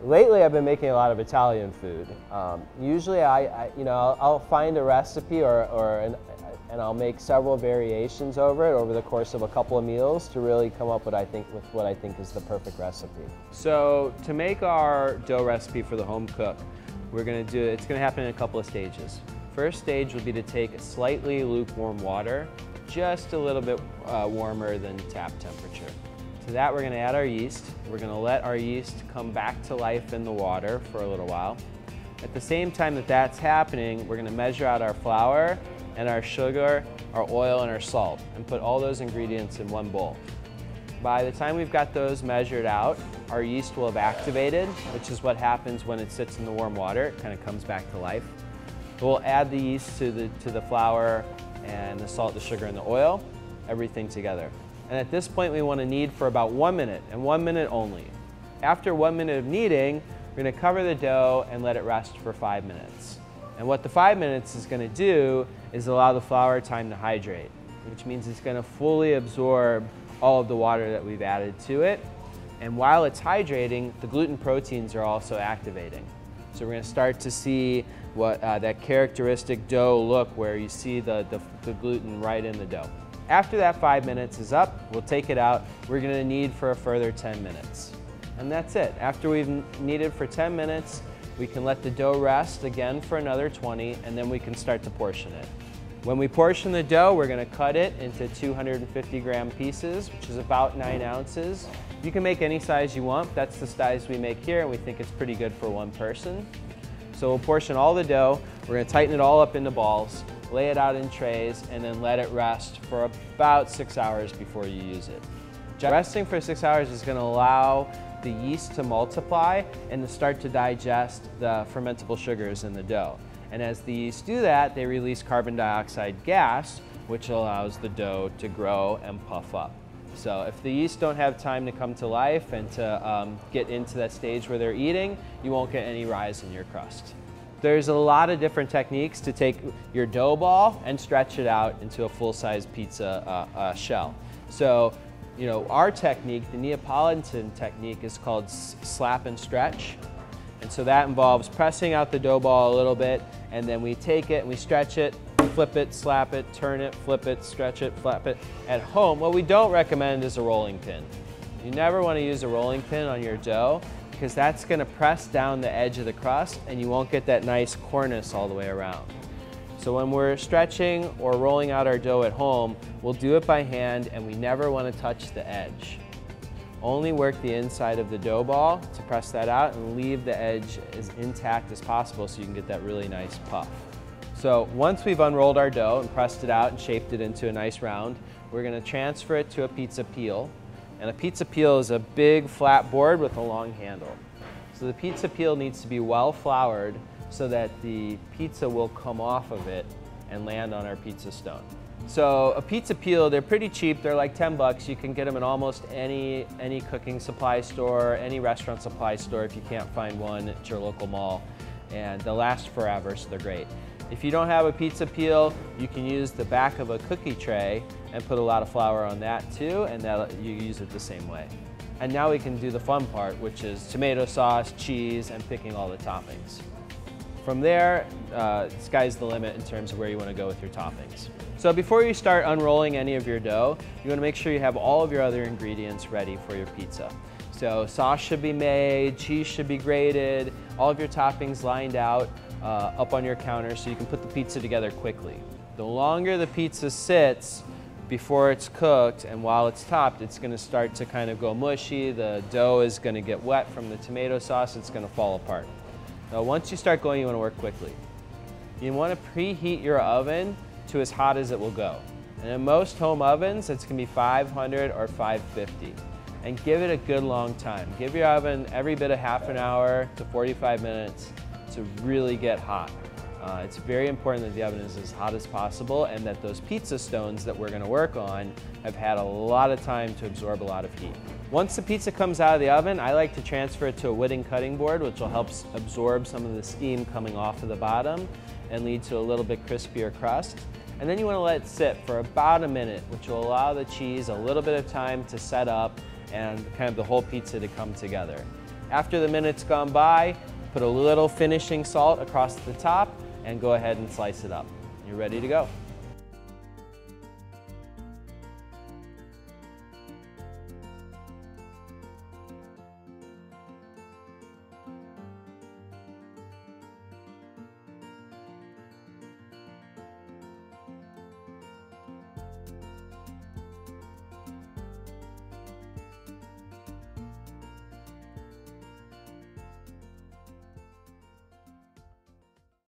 Lately, I've been making a lot of Italian food. Usually, I'll find a recipe and I'll make several variations over it over the course of a couple of meals to really come up with what I think is the perfect recipe. So to make our dough recipe for the home cook, it's gonna happen in a couple of stages. First stage will be to take slightly lukewarm water, just a little bit warmer than tap temperature. To that, we're gonna add our yeast. We're gonna let our yeast come back to life in the water for a little while. At the same time that that's happening, we're gonna measure out our flour and our sugar, our oil, and our salt, and put all those ingredients in one bowl. By the time we've got those measured out, our yeast will have activated, which is what happens when it sits in the warm water. It kind of comes back to life. We'll add the yeast to the flour and the salt, the sugar, and the oil, everything together. And at this point, we want to knead for about 1 minute, and 1 minute only. After 1 minute of kneading, we're going to cover the dough and let it rest for 5 minutes. And what the 5 minutes is going to do is allow the flour time to hydrate, which means it's going to fully absorb all of the water that we've added to it. And while it's hydrating, the gluten proteins are also activating. So we're going to start to see what that characteristic dough look where you see the gluten right in the dough. After that 5 minutes is up, we'll take it out. We're going to knead for a further 10 minutes. And that's it. After we've kneaded for 10 minutes, we can let the dough rest again for another 20, and then we can start to portion it. When we portion the dough, we're going to cut it into 250-gram pieces, which is about 9 ounces. You can make any size you want. That's the size we make here, and we think it's pretty good for one person. So we'll portion all the dough. We're going to tighten it all up into balls, lay it out in trays, and then let it rest for about 6 hours before you use it. Resting for 6 hours is going to allow the yeast to multiply and to start to digest the fermentable sugars in the dough. And as the yeast do that, they release carbon dioxide gas, which allows the dough to grow and puff up. So if the yeast don't have time to come to life and to get into that stage where they're eating, you won't get any rise in your crust. There's a lot of different techniques to take your dough ball and stretch it out into a full-size pizza shell. So, you know, our technique, the Neapolitan technique, is called slap and stretch. And so that involves pressing out the dough ball a little bit, and then we take it and we stretch it, flip it, slap it, turn it, flip it, stretch it, flap it. At home, what we don't recommend is a rolling pin. You never want to use a rolling pin on your dough because that's going to press down the edge of the crust and you won't get that nice cornice all the way around. So when we're stretching or rolling out our dough at home, we'll do it by hand and we never want to touch the edge. Only work the inside of the dough ball to press that out and leave the edge as intact as possible so you can get that really nice puff. So once we've unrolled our dough and pressed it out and shaped it into a nice round, we're going to transfer it to a pizza peel. And a pizza peel is a big flat board with a long handle. So the pizza peel needs to be well floured so that the pizza will come off of it and land on our pizza stone. So a pizza peel, they're pretty cheap. They're like 10 bucks. You can get them in almost any cooking supply store, any restaurant supply store if you can't find one at your local mall. And they'll last forever, so they're great. If you don't have a pizza peel, you can use the back of a cookie tray and put a lot of flour on that too, and you use it the same way. And now we can do the fun part, which is tomato sauce, cheese, and picking all the toppings. From there, sky's the limit in terms of where you want to go with your toppings. So before you start unrolling any of your dough, you want to make sure you have all of your other ingredients ready for your pizza. So sauce should be made, cheese should be grated, all of your toppings lined out up on your counter so you can put the pizza together quickly. The longer the pizza sits before it's cooked and while it's topped, it's going to start to kind of go mushy. The dough is going to get wet from the tomato sauce. It's going to fall apart. Now, once you start going, you want to work quickly. You want to preheat your oven to as hot as it will go. And in most home ovens, it's going to be 500 or 550. And give it a good long time. Give your oven every bit of half an hour to 45 minutes to really get hot. It's very important that the oven is as hot as possible and that those pizza stones that we're going to work on have had a lot of time to absorb a lot of heat. Once the pizza comes out of the oven, I like to transfer it to a wooden cutting board, which will help absorb some of the steam coming off of the bottom and lead to a little bit crispier crust. And then you want to let it sit for about a minute, which will allow the cheese a little bit of time to set up and kind of the whole pizza to come together. After the minute's gone by, put a little finishing salt across the top and go ahead and slice it up. You're ready to go.